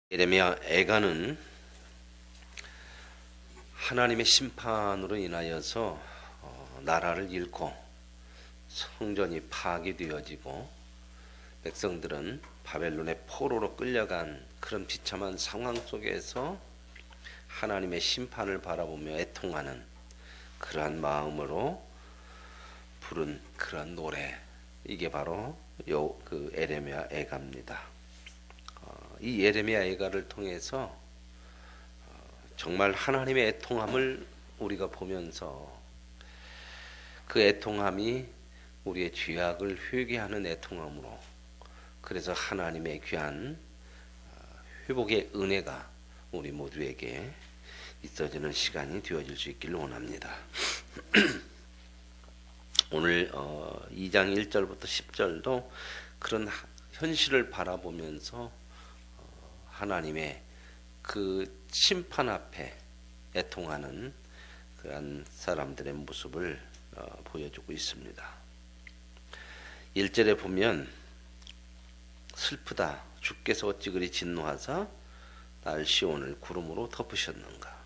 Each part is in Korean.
예레미야 애가는 하나님의 심판으로 인하여서 나라를 잃고 성전이 파괴되어지고 백성들은 바벨론의 포로로 끌려간 그런 비참한 상황 속에서 하나님의 심판을 바라보며 애통하는 그러한 마음으로 부른 그런 노래, 이게 바로 그 예레미야 애가입니다. 이 예레미야 애가를 통해서 정말 하나님의 애통함을 우리가 보면서 그 애통함이 우리의 죄악을 회개하는 애통함으로, 그래서 하나님의 귀한 회복의 은혜가 우리 모두에게 있어지는 시간이 되어질 수 있기를 원합니다. 오늘 2장 1절부터 10절도 그런 현실을 바라보면서 하나님의 그 심판 앞에 애통하는 그런 사람들의 모습을 보여주고 있습니다. 1절에 보면 슬프다, 주께서 어찌 그리 진노하사 날 시온을 구름으로 덮으셨는가.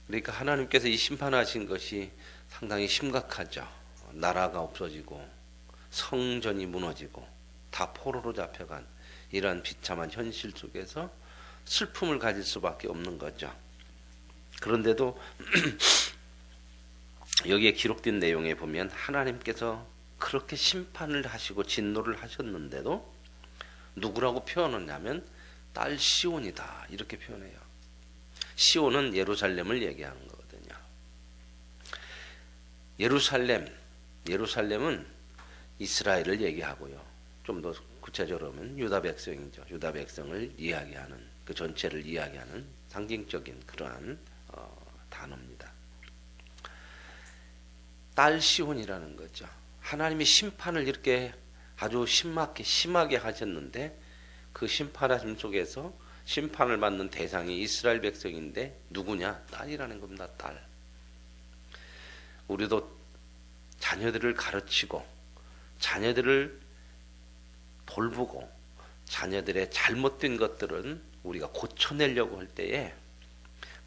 그러니까 하나님께서 이 심판하신 것이 상당히 심각하죠. 나라가 없어지고 성전이 무너지고 다 포로로 잡혀간 이러한 비참한 현실 속에서 슬픔을 가질 수밖에 없는 거죠. 그런데도 여기에 기록된 내용에 보면 하나님께서 그렇게 심판을 하시고 진노를 하셨는데도 누구라고 표현하냐면 딸 시온이다, 이렇게 표현해요. 시온은 예루살렘을 얘기하는 거거든요. 예루살렘은 이스라엘을 얘기하고요. 좀 더 구체적으로 하면 유다 백성이죠. 유다 백성을 이야기하는, 그 전체를 이야기하는 상징적인 그러한 단어입니다. 딸 시온이라는 거죠. 하나님이 심판을 이렇게 아주 심하게 하셨는데 그 심판하심 속에서 심판을 받는 대상이 이스라엘 백성인데 누구냐? 딸이라는 겁니다. 딸. 우리도 자녀들을 가르치고 자녀들을 돌보고 자녀들의 잘못된 것들은 우리가 고쳐내려고 할 때에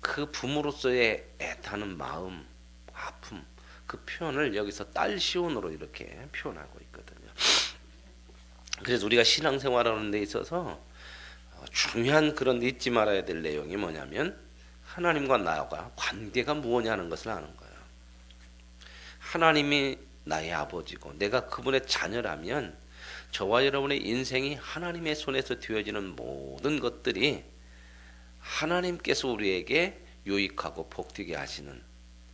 그 부모로서의 애타는 마음, 아픔, 그 표현을 여기서 딸 시온으로 이렇게 표현하고 있거든요. 그래서 우리가 신앙생활하는 데 있어서 중요한 그런 잊지 말아야 될 내용이 뭐냐면 하나님과 나가 관계가 무엇냐는 것을 아는 거예요. 하나님이 나의 아버지고 내가 그분의 자녀라면 저와 여러분의 인생이 하나님의 손에서 되어지는 모든 것들이 하나님께서 우리에게 유익하고 복되게 하시는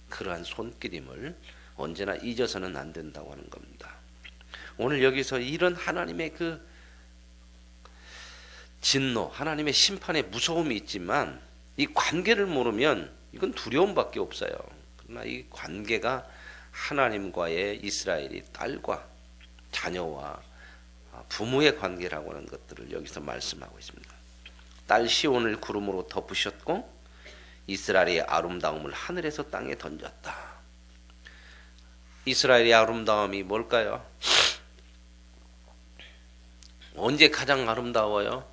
그러한 손길임을 언제나 잊어서는 안 된다고 하는 겁니다. 오늘 여기서 이런 하나님의 그 진노, 하나님의 심판의 무서움이 있지만 이 관계를 모르면 이건 두려움밖에 없어요. 그러나 이 관계가 하나님과의 이스라엘이 딸과 자녀와 부모의 관계라고 하는 것들을 여기서 말씀하고 있습니다. 딸 시온을 구름으로 덮으셨고 이스라엘의 아름다움을 하늘에서 땅에 던졌다. 이스라엘의 아름다움이 뭘까요? 언제 가장 아름다워요?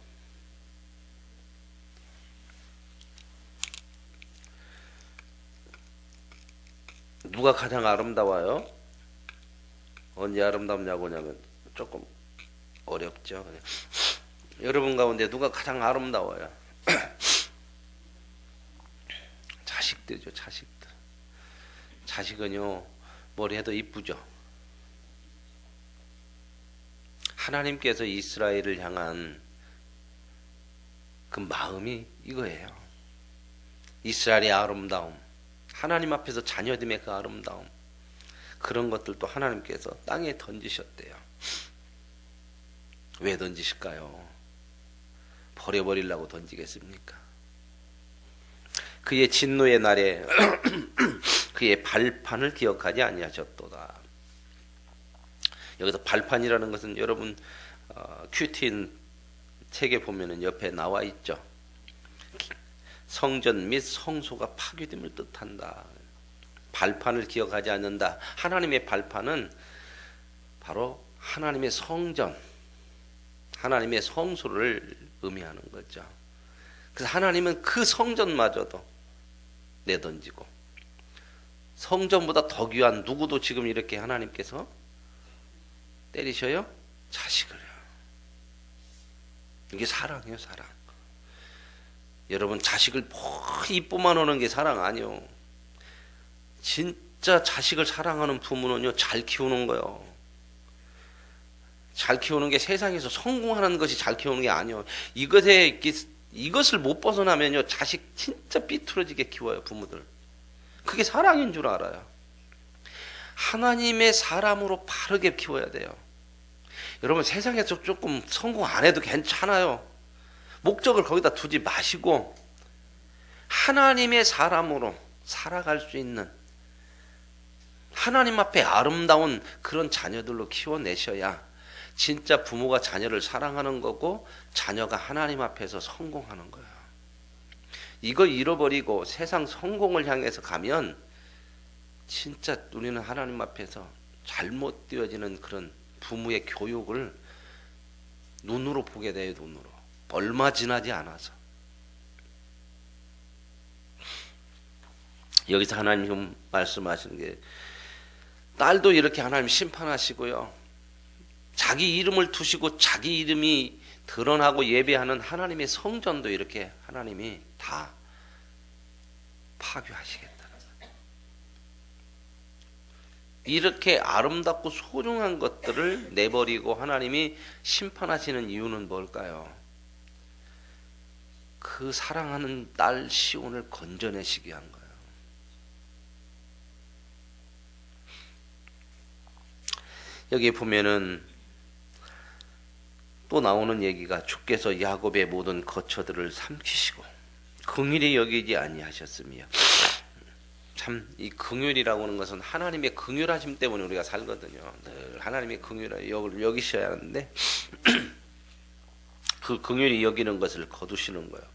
누가 가장 아름다워요? 언제 아름답냐고 하냐면 조금 어렵죠. 여러분 가운데 누가 가장 아름다워요? 자식들이죠. 자식들. 자식은요 뭘 해도 이쁘죠. 하나님께서 이스라엘을 향한 그 마음이 이거예요. 이스라엘의 아름다움, 하나님 앞에서 자녀됨의 그 아름다움, 그런 것들도 하나님께서 땅에 던지셨대요. 왜 던지실까요? 버려버리려고 던지겠습니까? 그의 진노의 날에 그의 발판을 기억하지 아니하셨도다. 여기서 발판이라는 것은 여러분 큐틴 책에 보면은 옆에 나와 있죠. 성전 및 성소가 파괴됨을 뜻한다. 발판을 기억하지 않는다. 하나님의 발판은 바로 하나님의 성전, 하나님의 성소를 의미하는 거죠. 그래서 하나님은 그 성전마저도 내던지고 성전보다 더 귀한 누구도 지금 이렇게 하나님께서 때리셔요? 자식을요. 이게 사랑이에요, 사랑. 여러분, 자식을 이쁨만 오는 게 사랑 아니요. 진짜 자식을 사랑하는 부모는요, 잘 키우는 거요. 잘 키우는 게 세상에서 성공하는 것이 잘 키우는 게 아니요. 이것을 못 벗어나면요, 자식 진짜 삐뚤어지게 키워요, 부모들. 그게 사랑인 줄 알아요. 하나님의 사람으로 바르게 키워야 돼요. 여러분, 세상에서 조금 성공 안 해도 괜찮아요. 목적을 거기다 두지 마시고 하나님의 사람으로 살아갈 수 있는, 하나님 앞에 아름다운 그런 자녀들로 키워내셔야 진짜 부모가 자녀를 사랑하는 거고 자녀가 하나님 앞에서 성공하는 거예요. 이거 잃어버리고 세상 성공을 향해서 가면 진짜 우리는 하나님 앞에서 잘못 되어지는 그런 부모의 교육을 눈으로 보게 돼요. 눈으로. 얼마 지나지 않아서. 여기서 하나님 말씀하시는 게, 딸도 이렇게 하나님 심판하시고요, 자기 이름을 두시고 자기 이름이 드러나고 예배하는 하나님의 성전도 이렇게 하나님이 다 파괴하시겠다는 거예요. 이렇게 아름답고 소중한 것들을 내버리고 하나님이 심판하시는 이유는 뭘까요? 그 사랑하는 딸 시온을 건져내시기 위한 거예요. 여기 보면은 또 나오는 얘기가, 주께서 야곱의 모든 거처들을 삼키시고 긍휼히 여기지 아니하셨으며. 참, 이 긍휼이라고 하는 것은 하나님의 긍휼하심 때문에 우리가 살거든요. 늘 하나님의 긍휼을 여기셔야 하는데 그 긍휼히 여기는 것을 거두시는 거예요.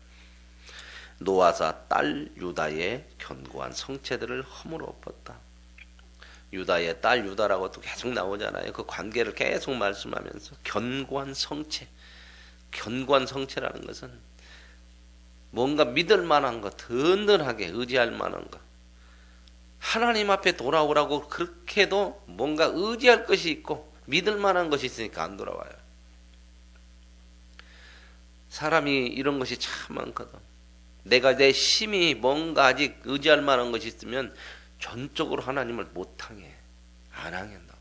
노아사 딸 유다의 견고한 성체들을 허물어 엎었다. 유다의 딸 유다라고 또 계속 나오잖아요. 그 관계를 계속 말씀하면서 견고한 성체, 견고한 성체라는 것은 뭔가 믿을 만한 것, 든든하게 의지할 만한 것, 하나님 앞에 돌아오라고 그렇게도 뭔가 의지할 것이 있고 믿을 만한 것이 있으니까 안 돌아와요. 사람이 이런 것이 참 많거든. 내가 내 힘이 뭔가 아직 의지할 만한 것이 있으면 전적으로 하나님을 못 향해, 안 향한다고.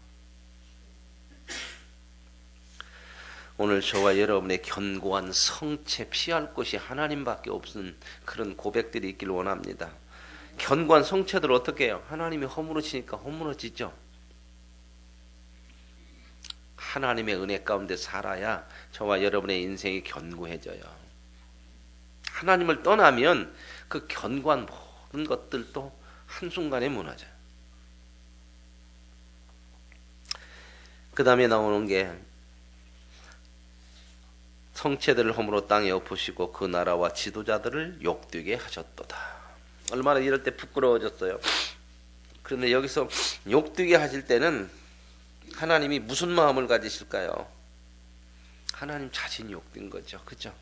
오늘 저와 여러분의 견고한 성체, 피할 것이 하나님밖에 없는 그런 고백들이 있길 원합니다. 견고한 성체들 어떻게 해요? 하나님이 허물어지니까 허물어지죠. 하나님의 은혜 가운데 살아야 저와 여러분의 인생이 견고해져요. 하나님을 떠나면 그 견고한 모든 것들도 한순간에 무너져요. 그 다음에 나오는 게, 성체들을 허물어 땅에 엎으시고 그 나라와 지도자들을 욕되게 하셨도다. 얼마나 이럴 때 부끄러워졌어요. 그런데 여기서 욕되게 하실 때는 하나님이 무슨 마음을 가지실까요? 하나님 자신이 욕된 거죠. 그죠?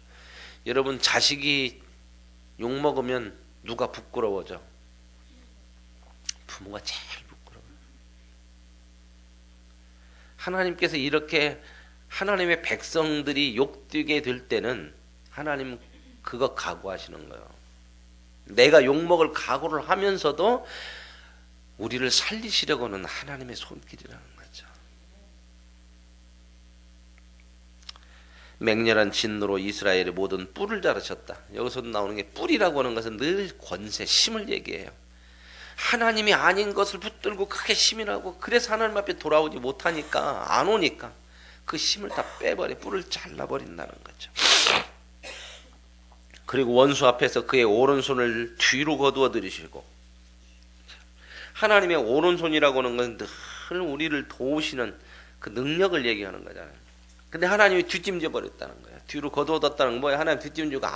여러분, 자식이 욕먹으면 누가 부끄러워져? 부모가 제일 부끄러워요. 하나님께서 이렇게 하나님의 백성들이 욕되게 될 때는 하나님 그거 각오하시는 거예요. 내가 욕먹을 각오를 하면서도 우리를 살리시려고는 하나님의 손길이라는 거죠. 맹렬한 진노로 이스라엘의 모든 뿔을 자르셨다. 여기서 나오는 게, 뿔이라고 하는 것은 늘 권세, 힘을 얘기해요. 하나님이 아닌 것을 붙들고 크게 힘이라고, 그래서 하나님 앞에 돌아오지 못하니까, 안 오니까 그 힘을 다 빼버려, 뿔을 잘라버린다는 거죠. 그리고 원수 앞에서 그의 오른손을 뒤로 거두어 들이시고, 하나님의 오른손이라고 하는 건 늘 우리를 도우시는 그 능력을 얘기하는 거잖아요. 근데 하나님이 뒷짐져 버렸다는 거예요. 뒤로 거두어뒀다는 건 뭐예요? 하나님 뒷짐지고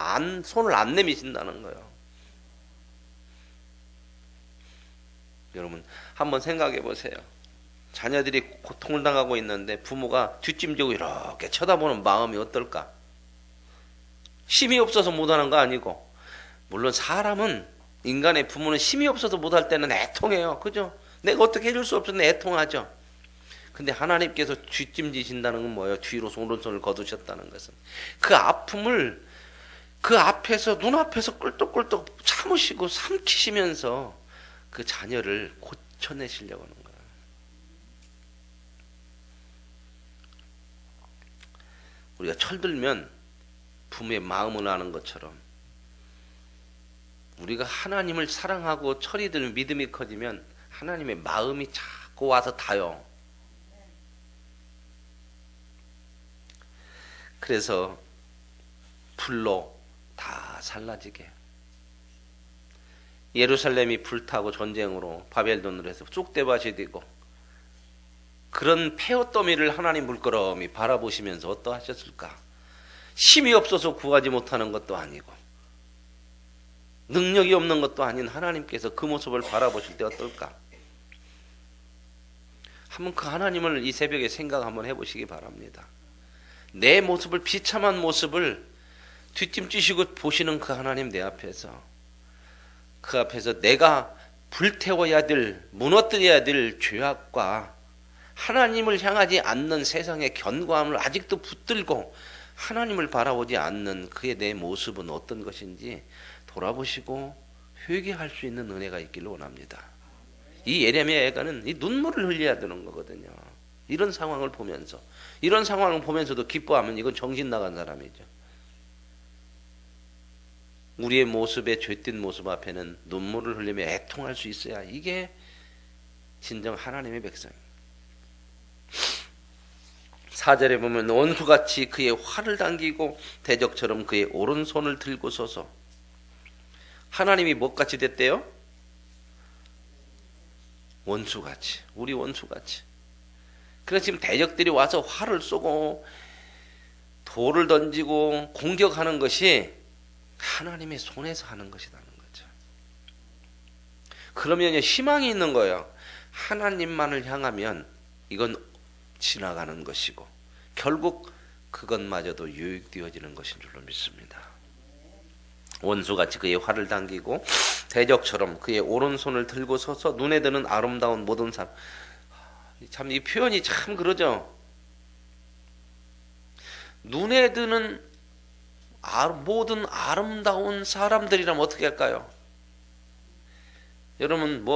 손을 안 내미신다는 거예요. 여러분, 한번 생각해 보세요. 자녀들이 고통을 당하고 있는데 부모가 뒷짐지고 이렇게 쳐다보는 마음이 어떨까? 힘이 없어서 못하는 거 아니고, 물론 사람은, 인간의 부모는 힘이 없어서 못할 때는 애통해요. 그죠? 내가 어떻게 해줄 수 없어서 애통하죠. 근데 하나님께서 뒷짐지신다는 건 뭐예요? 뒤로 오른손을 거두셨다는 것은 그 아픔을 그 앞에서, 눈앞에서 꿀떡꿀떡 참으시고 삼키시면서 그 자녀를 고쳐내시려고 하는 거예요. 우리가 철들면 부모의 마음을 아는 것처럼, 우리가 하나님을 사랑하고 철이 들면, 믿음이 커지면 하나님의 마음이 자꾸 와서 닿아요. 그래서 불로 다 살라지게, 예루살렘이 불타고 전쟁으로 바벨론으로 해서 쑥대밭이 되고, 그런 폐허더미를 하나님 물끄러미 바라보시면서 어떠하셨을까? 힘이 없어서 구하지 못하는 것도 아니고 능력이 없는 것도 아닌 하나님께서 그 모습을 바라보실 때 어떨까? 한번 그 하나님을 이 새벽에 생각 한번 해보시기 바랍니다. 내 모습을, 비참한 모습을 뒷짐지시고 보시는 그 하나님, 내 앞에서, 그 앞에서 내가 불태워야 될, 무너뜨려야 될 죄악과 하나님을 향하지 않는 세상의 견고함을 아직도 붙들고 하나님을 바라보지 않는 그의 내 모습은 어떤 것인지 돌아보시고 회개할 수 있는 은혜가 있기를 원합니다. 이 예레미야 애가는 이 눈물을 흘려야 되는 거거든요. 이런 상황을 보면서, 이런 상황을 보면서도 기뻐하면 이건 정신 나간 사람이죠. 우리의 모습의 죄된 모습 앞에는 눈물을 흘리며 애통할 수 있어야 이게 진정 하나님의 백성입니다. 4절에 보면 원수같이 그의 활을 당기고 대적처럼 그의 오른손을 들고 서서, 하나님이 뭐같이 됐대요? 원수같이, 우리 원수같이. 그래서 지금 대적들이 와서 활을 쏘고 돌을 던지고 공격하는 것이 하나님의 손에서 하는 것이라는 거죠. 그러면 희망이 있는 거예요. 하나님만을 향하면 이건 지나가는 것이고 결국 그것마저도 유익되어지는 것인 줄로 믿습니다. 원수같이 그의 활을 당기고 대적처럼 그의 오른손을 들고 서서 눈에 드는 아름다운 모든 사람. 참 이 표현이 참 그러죠. 눈에 드는 모든 아름다운 사람들이라면 어떻게 할까요? 여러분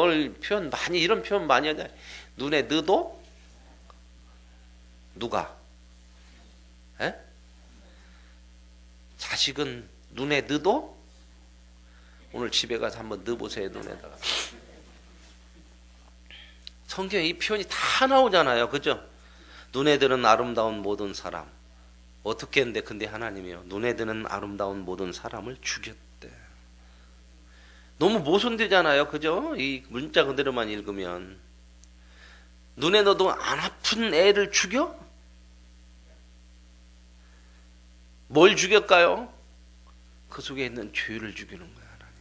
이런 표현 많이 하잖아요. 눈에 넣어도 누가? 에? 자식은 눈에 넣어도? 오늘 집에 가서 한번 넣어보세요. 눈에다가. 성경에 이 표현이 다 나오잖아요. 그죠? 눈에 드는 아름다운 모든 사람. 어떻게 했는데, 근데 하나님이요, 눈에 드는 아름다운 모든 사람을 죽였대. 너무 모순되잖아요. 그죠? 이 문자 그대로만 읽으면. 눈에 넣어도 안 아픈 애를 죽여? 뭘 죽였까요? 그 속에 있는 죄를 죽이는 거야, 하나님이.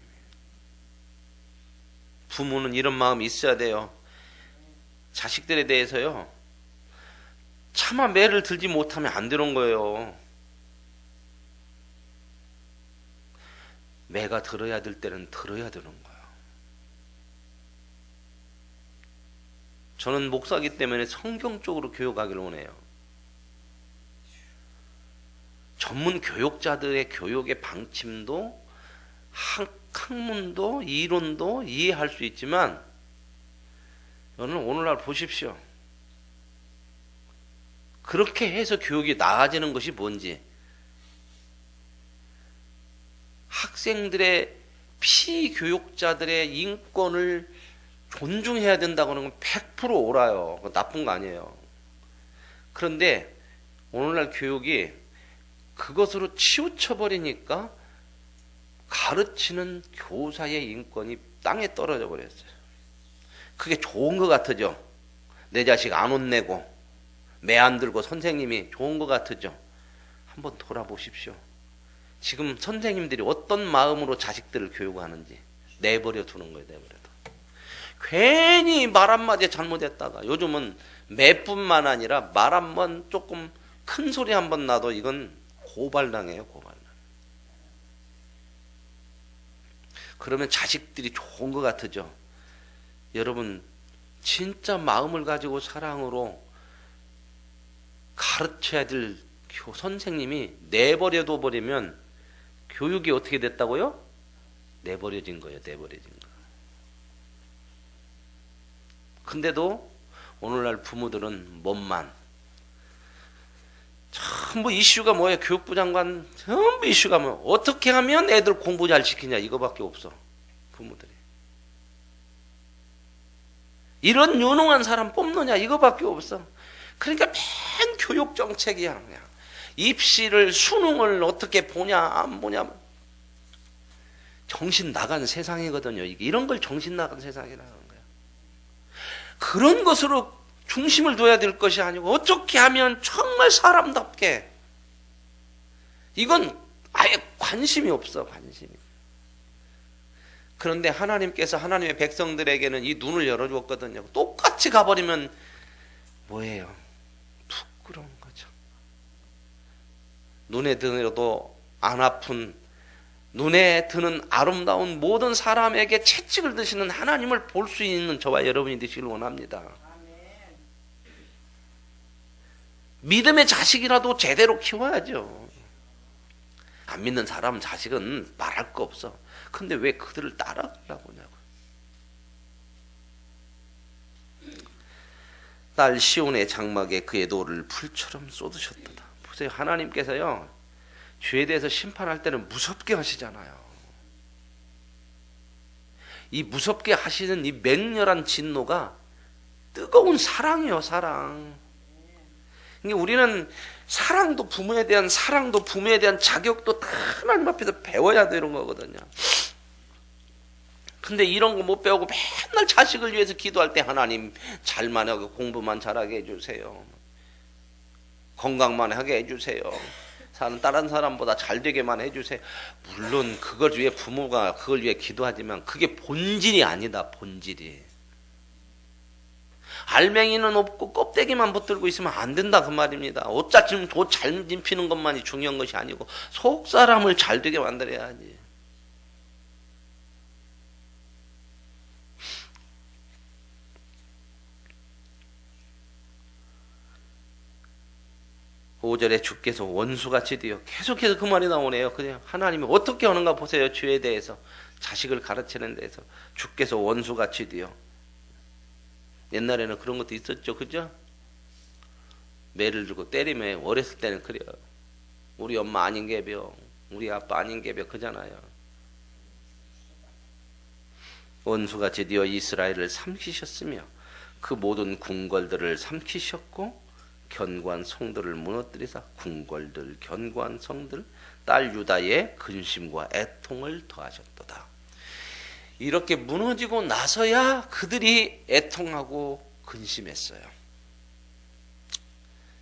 부모는 이런 마음이 있어야 돼요. 자식들에 대해서요, 차마 매를 들지 못하면 안 되는 거예요. 매가 들어야 될 때는 들어야 되는 거예요. 저는 목사이기 때문에 성경적으로 교육하기를 원해요. 전문 교육자들의 교육의 방침도 학문도 이론도 이해할 수 있지만, 여러분 오늘날 보십시오. 그렇게 해서 교육이 나아지는 것이 뭔지, 학생들의 피교육자들의 인권을 존중해야 된다고 하는 건 100% 옳아요. 나쁜 거 아니에요. 그런데 오늘날 교육이 그것으로 치우쳐버리니까 가르치는 교사의 인권이 땅에 떨어져 버렸어요. 그게 좋은 것 같으죠. 내 자식 안 혼내고 매 안 들고 선생님이 좋은 것 같으죠. 한번 돌아보십시오. 지금 선생님들이 어떤 마음으로 자식들을 교육하는지. 내버려 두는 거예요. 내버려 둬. 괜히 말 한마디 잘못했다가, 요즘은 매뿐만 아니라 말 한번 조금 큰 소리 한번 나도 이건 고발당해요. 고발당. 그러면 자식들이 좋은 것 같으죠. 여러분 진짜 마음을 가지고 사랑으로 가르쳐야 될 선생님이 내버려둬 버리면 교육이 어떻게 됐다고요? 내버려진 거예요. 내버려진 거. 근데도 오늘날 부모들은 몸만 전부 이슈가 뭐예요? 교육부 장관 전부 이슈가 뭐 어떻게 하면 애들 공부 잘 시키냐 이거밖에 없어. 부모들이 이런 유능한 사람 뽑느냐 이거밖에 없어. 그러니까 맨 교육 정책이야. 그냥 입시를 수능을 어떻게 보냐 안 보냐 정신 나간 세상이거든요. 이게 이런 걸 정신 나간 세상이라는 거야. 그런 것으로 중심을 둬야 될 것이 아니고 어떻게 하면 정말 사람답게 이건 아예 관심이 없어. 관심이. 그런데 하나님께서 하나님의 백성들에게는 이 눈을 열어주었거든요. 똑같이 가버리면 뭐예요? 부끄러운 거죠. 눈에 들어도 안 아픈 눈에 드는 아름다운 모든 사람에게 채찍을 드시는 하나님을 볼 수 있는 저와 여러분이 되시길 원합니다. 믿음의 자식이라도 제대로 키워야죠. 안 믿는 사람 자식은 말할 거 없어. 근데 왜 그들을 따라가려고 하냐고. 딸 시온의 장막에 그의 노를 풀처럼 쏟으셨도다. 보세요. 하나님께서요 죄에 대해서 심판할 때는 무섭게 하시잖아요. 이 무섭게 하시는 이 맹렬한 진노가 뜨거운 사랑이요. 사랑. 그러니까 우리는 사랑도 부모에 대한 사랑도 부모에 대한 자격도 다 하나님 앞에서 배워야 되는 거거든요. 근데 이런 거 못 배우고 맨날 자식을 위해서 기도할 때 하나님 잘만 하고 공부만 잘하게 해주세요. 건강만 하게 해주세요. 다른 사람보다 잘 되게만 해주세요. 물론 그걸 위해 부모가 그걸 위해 기도하지만 그게 본질이 아니다. 본질이. 알맹이는 없고 껍데기만 붙들고 있으면 안 된다 그 말입니다. 옷 잘 입히는 것만이 중요한 것이 아니고 속 사람을 잘 되게 만들어야지. 5절에 주께서 원수같이 되어 계속해서 그 말이 나오네요. 그냥 하나님이 어떻게 하는가 보세요. 죄에 대해서 자식을 가르치는 데서 주께서 원수같이 되어. 옛날에는 그런 것도 있었죠. 그죠? 매를 들고 때리면 어렸을 때는 그래요. 우리 엄마 아닌 개벼 우리 아빠 아닌 개벼 그잖아요. 원수같이 되어 이스라엘을 삼키셨으며 그 모든 궁궐들을 삼키셨고 견고한 성들을 무너뜨리사 궁궐들 견고한 성들 딸 유다의 근심과 애통을 더하셨도다. 이렇게 무너지고 나서야 그들이 애통하고 근심했어요.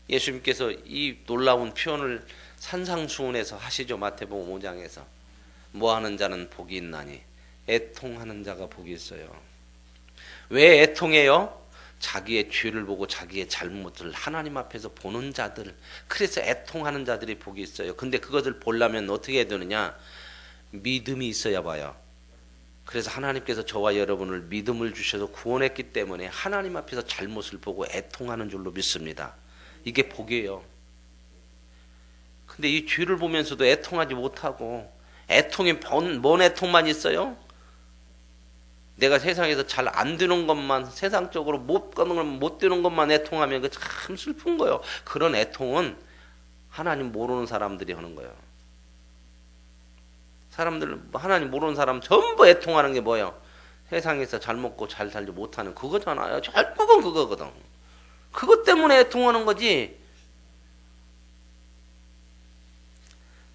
예수님께서 이 놀라운 표현을 산상수훈에서 하시죠. 마태복음 5장에서 뭐하는 자는 복이 있나니 애통하는 자가 복이 있어요. 왜 애통해요? 자기의 죄를 보고 자기의 잘못을 하나님 앞에서 보는 자들, 그래서 애통하는 자들이 복이 있어요. 근데 그것을 보려면 어떻게 해야 되느냐? 믿음이 있어야 봐요. 그래서 하나님께서 저와 여러분을 믿음을 주셔서 구원했기 때문에 하나님 앞에서 잘못을 보고 애통하는 줄로 믿습니다. 이게 복이에요. 근데 이 죄를 보면서도 애통하지 못하고 애통이 뭔 애통만 있어요? 내가 세상에서 잘 안 되는 것만 세상적으로 못 되는 것만 애통하면 그 참 슬픈 거예요. 그런 애통은 하나님 모르는 사람들이 하는 거예요. 사람들 하나님 모르는 사람 전부 애통하는 게 뭐예요? 세상에서 잘 먹고 잘 살지 못하는 그거잖아요. 결국은 그거거든. 그것 때문에 애통하는 거지.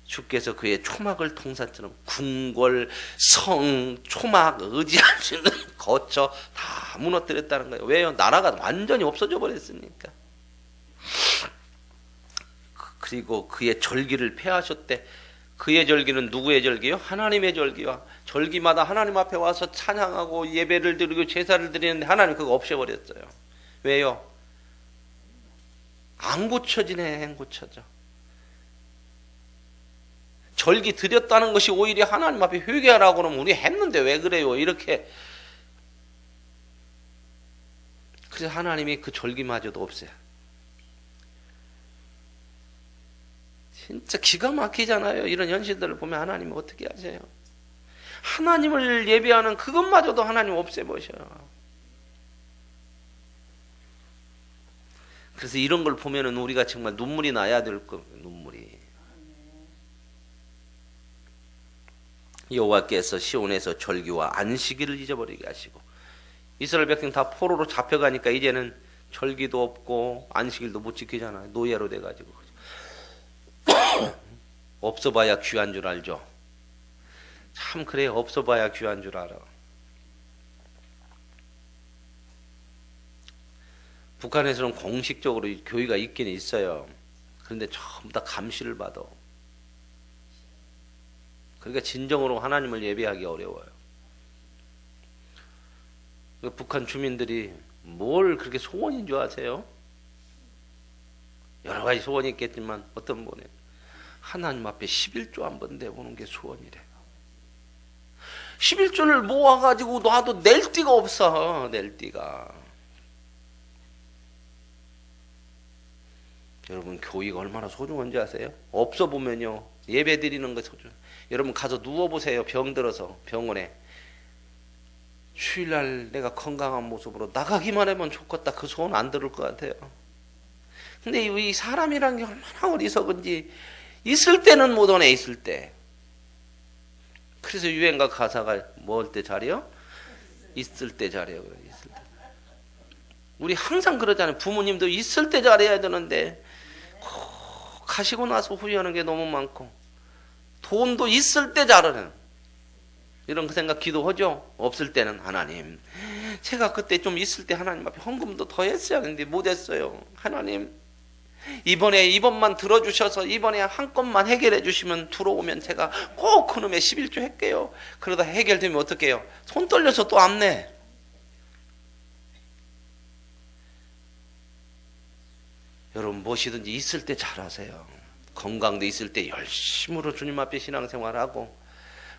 주께서 그의 초막을 통사처럼 궁궐, 성, 초막, 의지할 수 있는 거처 다 무너뜨렸다는 거예요. 왜요? 나라가 완전히 없어져 버렸으니까. 그리고 그의 절기를 폐하셨대. 그의 절기는 누구의 절기요? 하나님의 절기와 절기마다 하나님 앞에 와서 찬양하고 예배를 드리고 제사를 드리는데 하나님 그거 없애버렸어요. 왜요? 안 고쳐지네. 안 고쳐져. 절기 드렸다는 것이 오히려 하나님 앞에 회개하라고 그러면 우리 했는데 왜 그래요? 이렇게. 그래서 하나님이 그 절기마저도 없애요. 진짜 기가 막히잖아요. 이런 현실들을 보면 하나님은 어떻게 하세요? 하나님을 예배하는 그것마저도 하나님 없애버려요. 그래서 이런 걸 보면은 우리가 정말 눈물이 나야 될 거, 눈물이. 여호와께서 시온에서 절기와 안식일을 잊어버리게 하시고, 이스라엘 백성 다 포로로 잡혀가니까 이제는 절기도 없고 안식일도 못 지키잖아요. 노예로 돼가지고. 없어봐야 귀한 줄 알죠. 참 그래, 없어봐야 귀한 줄 알아. 북한에서는 공식적으로 교회가 있긴 있어요. 그런데 전부 다 감시를 받아. 그러니까 진정으로 하나님을 예배하기 어려워요. 북한 주민들이 뭘 그렇게 소원인 줄 아세요? 여러 가지 소원이 있겠지만 어떤 분은 하나님 앞에 11조 한번 내보는 게 소원이래. 11조를 모아가지고 놔도 낼 데가 없어. 낼 데가. 여러분 교회가 얼마나 소중한지 아세요? 없어 보면요 예배 드리는 거 소중. 여러분 가서 누워보세요. 병들어서 병원에. 주일날 내가 건강한 모습으로 나가기만 하면 좋겠다. 그 소원 안 들을 것 같아요. 근데 이 사람이란 게 얼마나 어리석은지 있을 때는 못 오네. 있을 때. 그래서 유행가 가사가 뭘 때 잘해요? 있을 때 잘해요. 있을 때. 우리 항상 그러잖아요. 부모님도 있을 때 잘해야 되는데 가시고 나서 후회하는 게 너무 많고, 돈도 있을 때 잘하는 이런 그 생각 기도하죠. 없을 때는 하나님, 제가 그때 좀 있을 때 하나님 앞에 헌금도 더 했어야 하는데 못 했어요. 하나님 이번만 들어주셔서 이번에 한 건만 해결해 주시면 들어오면 제가 꼭 그놈의 11조 할게요. 그러다 해결되면 어떡해요? 손 떨려서 또 안 내. 여러분 무엇이든지 있을 때 잘하세요. 건강도 있을 때 열심으로 주님 앞에 신앙생활하고,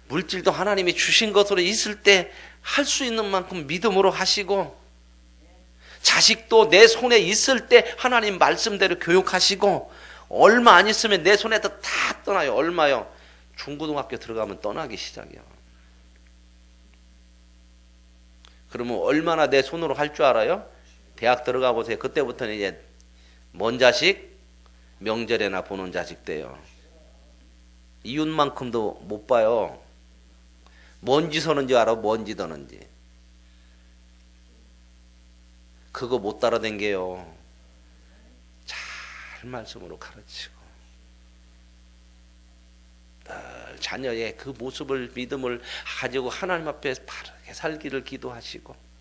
물질도 하나님이 주신 것으로 있을 때 할 수 있는 만큼 믿음으로 하시고, 자식도 내 손에 있을 때 하나님 말씀대로 교육하시고, 얼마 안 있으면 내 손에서 다 떠나요. 얼마요? 중고등학교 들어가면 떠나기 시작이야. 그러면 얼마나 내 손으로 할 줄 알아요? 대학 들어가 보세요. 그때부터는 이제 먼 자식, 명절에나 보는 자식 돼요. 이웃만큼도 못 봐요. 뭔지 서는지 알아? 뭔지 더는지. 그거 못 따라댕겨요. 잘 말씀으로 가르치고 늘 자녀의 그 모습을, 믿음을 가지고 하나님 앞에 바르게 살기를 기도하시고,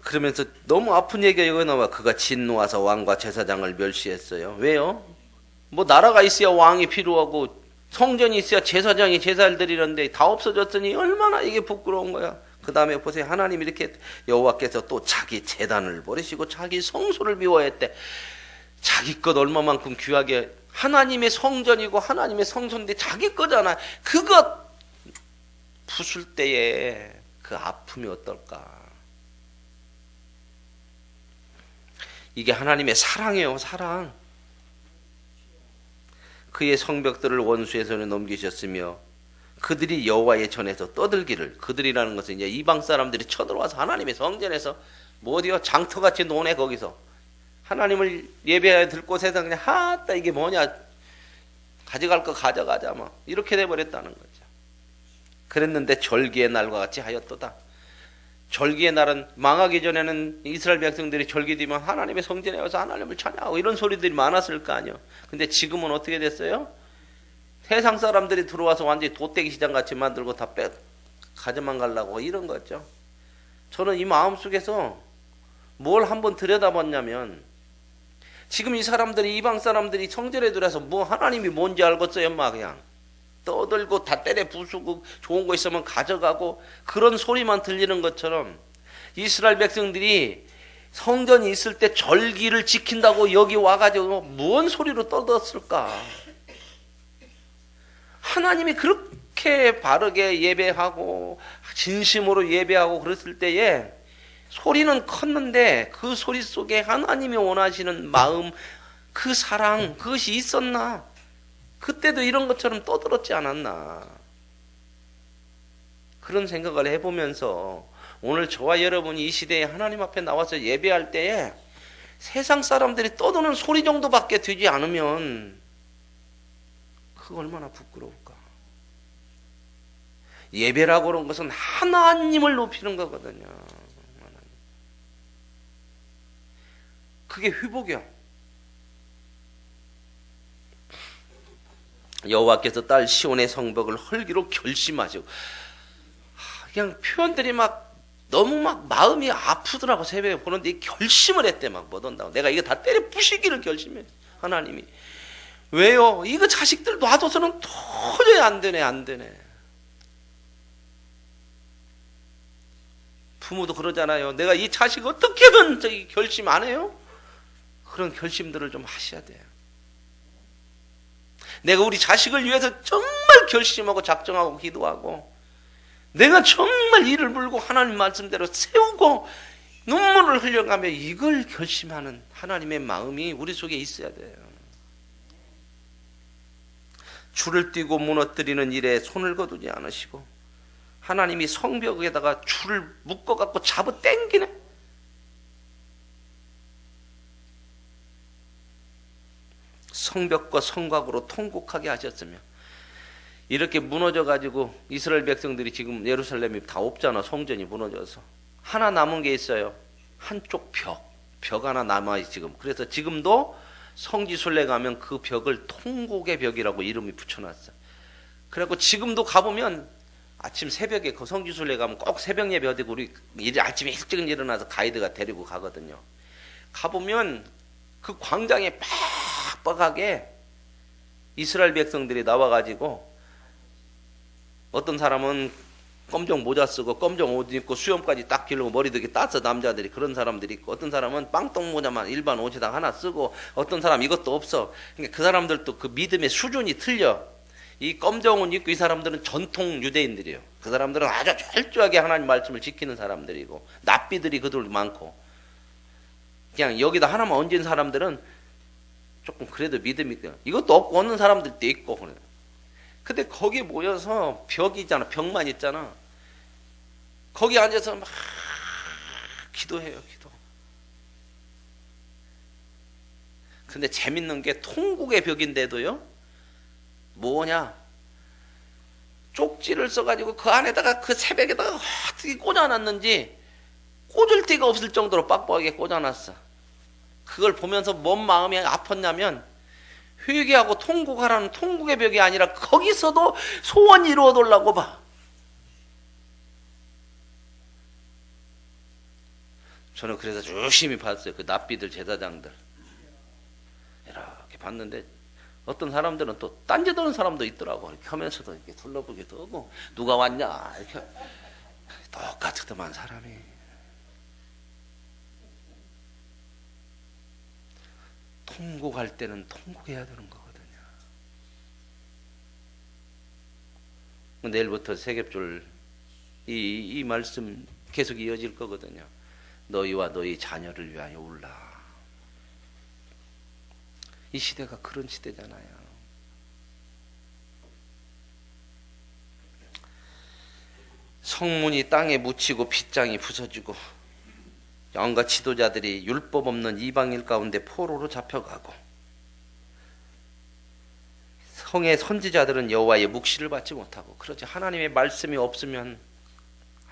그러면서 너무 아픈 얘기가 여기 나와. 그가 진노하사 왕과 제사장을 멸시했어요. 왜요? 뭐 나라가 있어야 왕이 필요하고 성전이 있어야 제사장이 제사를 드리는데 다 없어졌으니 얼마나 이게 부끄러운 거야. 그 다음에 보세요. 하나님이 이렇게, 여호와께서 또 자기 제단을 버리시고 자기 성소를 미워했대. 자기 것 얼마만큼 귀하게, 하나님의 성전이고 하나님의 성소인데 자기 거잖아. 그것 부술 때에 그 아픔이 어떨까. 이게 하나님의 사랑이에요. 사랑. 그의 성벽들을 원수의 손에 넘기셨으며 그들이 여호와의 전에서 떠들기를. 그들이라는 것은 이제 이방 사람들이 쳐들어와서 하나님의 성전에서 뭐 어디요? 장터같이 노네. 거기서 하나님을 예배해야 될 곳에서 그냥 하따 이게 뭐냐, 가져갈 거 가져가자 뭐 이렇게 돼버렸다는 거죠. 그랬는데 절기의 날과 같이 하였도다. 절기의 날은 망하기 전에는 이스라엘 백성들이 절기 되면 하나님의 성전에 와서 하나님을 찬양하고 이런 소리들이 많았을 거 아니에요. 근데 지금은 어떻게 됐어요? 세상 사람들이 들어와서 완전히 돗대기 시장 같이 만들고 다 가져만 가려고 이런 거죠. 저는 이 마음속에서 뭘 한번 들여다봤냐면, 지금 이 사람들이, 이방 사람들이 성전에 들어와서 뭐 하나님이 뭔지 알겠어요? 막 그냥 떠들고 다 때려 부수고 좋은 거 있으면 가져가고 그런 소리만 들리는 것처럼, 이스라엘 백성들이 성전이 있을 때 절기를 지킨다고 여기 와가지고 무언 소리로 떠들었을까? 하나님이 그렇게 바르게 예배하고 진심으로 예배하고 그랬을 때에 소리는 컸는데 그 소리 속에 하나님이 원하시는 마음, 그 사랑, 그것이 있었나? 그때도 이런 것처럼 떠들었지 않았나? 그런 생각을 해보면서 오늘 저와 여러분이 이 시대에 하나님 앞에 나와서 예배할 때에 세상 사람들이 떠드는 소리 정도밖에 되지 않으면 그거 얼마나 부끄러울까? 예배라고 그런 것은 하나님을 높이는 거거든요. 그게 회복이야. 여호와께서 딸 시온의 성벽을 헐기로 결심하시고, 그냥 표현들이 막 너무 막 마음이 아프더라고. 새벽에 보는데 이 결심을 했대. 막 못 온다고. 내가 이거 다 때려 부시기를 결심해. 하나님이. 왜요? 이거 자식들 놔둬서는 도저히 안 되네. 부모도 그러잖아요. 내가 이 자식 어떻게든 저기 결심 안 해요? 그런 결심들을 좀 하셔야 돼요. 내가 우리 자식을 위해서 정말 결심하고 작정하고 기도하고, 내가 정말 이를 물고 하나님 말씀대로 세우고 눈물을 흘려가며 이걸 결심하는 하나님의 마음이 우리 속에 있어야 돼요. 줄을 띄고 무너뜨리는 일에 손을 거두지 않으시고, 하나님이 성벽에다가 줄을 묶어갖고 잡아 당기네. 성벽과 성곽으로 통곡하게 하셨으며, 이렇게 무너져가지고 이스라엘 백성들이 지금 예루살렘이 다 없잖아. 성전이 무너져서 하나 남은 게 있어요. 한쪽 벽 하나 남아있어 지금. 그래서 지금도 성지순례 가면 그 벽을 통곡의 벽이라고 이름이 붙여놨어. 그래갖고 지금도 가보면 아침 새벽에 그 성지순례 가면 꼭 새벽 예배 어디고 우리 아침에 일찍 일어나서 가이드가 데리고 가거든요. 가보면 그 광장에 빡빡하게 이스라엘 백성들이 나와가지고, 어떤 사람은 검정 모자 쓰고 검정 옷 입고 수염까지 딱 기르고 머리도 이렇게 따서 남자들이 그런 사람들이 있고, 어떤 사람은 빵똥 모자만 일반 옷에다 하나 쓰고, 어떤 사람 이것도 없어. 그러니까 그 사람들도 그 믿음의 수준이 틀려. 이 검정 옷 입고 이 사람들은 전통 유대인들이에요. 그 사람들은 아주 철저하게 하나님 말씀을 지키는 사람들이고, 납비들이 그들 많고, 그냥 여기다 하나만 얹은 사람들은 조금 그래도 믿음이 있고, 이것도 없고 없는 사람들도 있고 그래요. 근데 거기 모여서 벽이잖아. 벽만 있잖아. 거기 앉아서 막 기도해요. 기도. 근데 재밌는 게 통곡의 벽인데도요, 뭐냐, 쪽지를 써가지고 그 안에다가 그 새벽에다가 어떻게 꽂아놨는지 꽂을 데가 없을 정도로 빡빡하게 꽂아놨어. 그걸 보면서 뭔 마음이 아팠냐면, 회개하고 통곡하라는 통곡의 벽이 아니라 거기서도 소원이 이루어달라고 봐. 저는 그래서 열심히 봤어요. 그 납비들 제사장들 이렇게 봤는데, 어떤 사람들은 또 딴짓 하는 사람도 있더라고. 이렇게 하면서도 이렇게 둘러보기도 하고, 누가 왔냐 이렇게 똑같더만 사람이. 통곡할 때는 통곡해야 되는 거거든요. 내일부터 세귑줄 이 말씀 계속 이어질 거거든요. 너희와 너희 자녀를 위하여 울라. 이 시대가 그런 시대잖아요. 성문이 땅에 묻히고 빗장이 부서지고, 영과 지도자들이 율법 없는 이방인 가운데 포로로 잡혀가고, 성의 선지자들은 여호와의 묵시를 받지 못하고, 그렇지. 하나님의 말씀이 없으면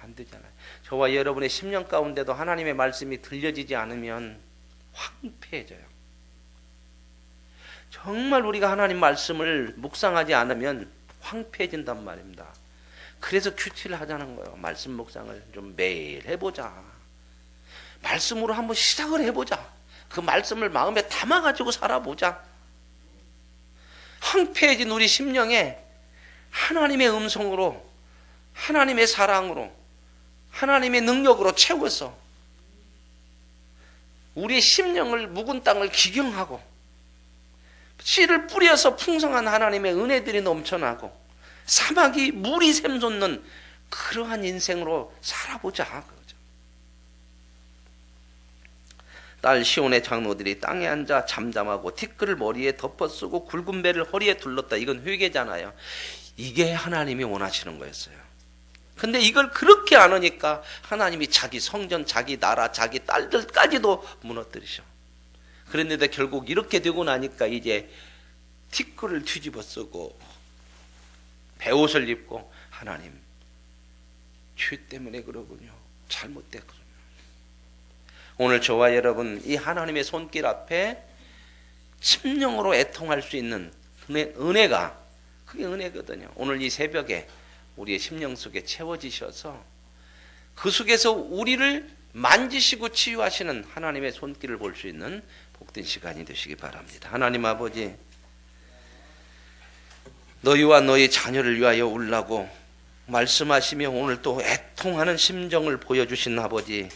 안 되잖아요. 저와 여러분의 10년 가운데도 하나님의 말씀이 들려지지 않으면 황폐해져요. 정말 우리가 하나님 말씀을 묵상하지 않으면 황폐해진단 말입니다. 그래서 큐티를 하자는 거예요. 말씀 묵상을 좀 매일 해보자. 말씀으로 한번 시작을 해보자. 그 말씀을 마음에 담아가지고 살아보자. 황폐해진 우리 심령에 하나님의 음성으로, 하나님의 사랑으로, 하나님의 능력으로 채워서 우리의 심령을 묵은 땅을 기경하고 씨를 뿌려서 풍성한 하나님의 은혜들이 넘쳐나고 사막이 물이 샘솟는 그러한 인생으로 살아보자 그거죠. 딸 시온의 장로들이 땅에 앉아 잠잠하고 티끌을 머리에 덮어쓰고 굵은 배를 허리에 둘렀다. 이건 회개잖아요. 이게 하나님이 원하시는 거였어요. 근데 이걸 그렇게 안 하니까 하나님이 자기 성전, 자기 나라, 자기 딸들까지도 무너뜨리셔. 그랬는데 결국 이렇게 되고 나니까 이제 티끌을 뒤집어 쓰고 베옷을 입고 하나님 죄 때문에 그러군요. 잘못됐거든요. 오늘 저와 여러분 이 하나님의 손길 앞에 심령으로 애통할 수 있는 은혜가 그게 은혜거든요. 오늘 이 새벽에 우리의 심령 속에 채워지셔서 그 속에서 우리를 만지시고 치유하시는 하나님의 손길을 볼 수 있는 복된 시간이 되시기 바랍니다. 하나님 아버지, 너희와 너희 자녀를 위하여 울라고 말씀하시며 오늘 또 애통하는 심정을 보여주신 아버지,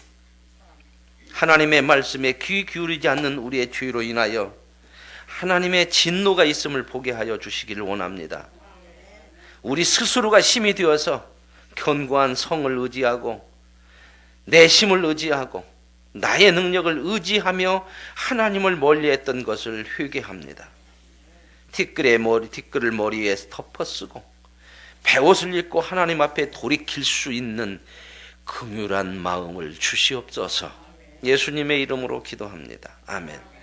하나님의 말씀에 귀 기울이지 않는 우리의 죄로 인하여 하나님의 진노가 있음을 보게 하여 주시기를 원합니다. 우리 스스로가 힘이 되어서 견고한 성을 의지하고 내 힘을 의지하고 나의 능력을 의지하며 하나님을 멀리했던 것을 회개합니다. 티끌을 머리에 덮어쓰고 베옷을 입고 하나님 앞에 돌이킬 수 있는 긍휼한 마음을 주시옵소서. 예수님의 이름으로 기도합니다. 아멘.